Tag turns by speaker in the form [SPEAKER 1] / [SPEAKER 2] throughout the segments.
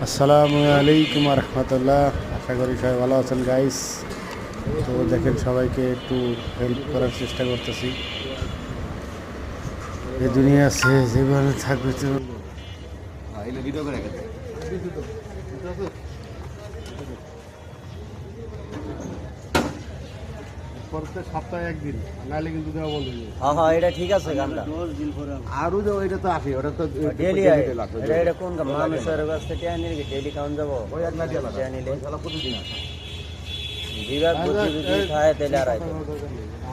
[SPEAKER 1] আসসালামু আলাইকুম রহমতুল্লাহ। আশা করি সবাই ভালো আছেন গাইস। তো দেখেন, সবাইকে একটু হেল্প করার চেষ্টা করতেছি। এই দুনিয়া আছে যেভাবে থাকবে তো প্রত্যেক সপ্তাহে একদিন, নাহলে কিন্তু দেওয়া বন্ধ হয়ে যাবে।
[SPEAKER 2] হ্যাঁ হ্যাঁ, এটা ঠিক আছে গানটা।
[SPEAKER 1] আরও যে ওইটা তো আসে, ওটা তো
[SPEAKER 2] ডেলি এটা কোন মানুষের কাছ থেকে টিয়া নিলে ডেলি কাউন্ট যাবো টিয়া নিলে বিভাগ যদি খায় তাহলে আর আইতো।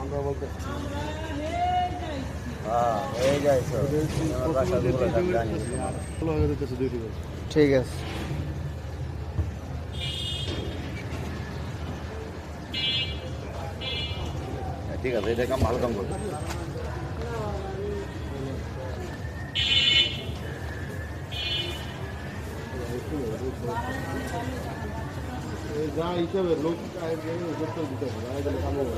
[SPEAKER 1] আমরা বলতে
[SPEAKER 2] হ্যাঁ হয়ে যায় সব। আমার বাসাগুলো জানি। ঠিক আছে।
[SPEAKER 3] ঠিক আছে, এটা কাম ভালো কাম করবে।
[SPEAKER 1] যা হিসাবে লোক দিতে হবে, কাম হবে।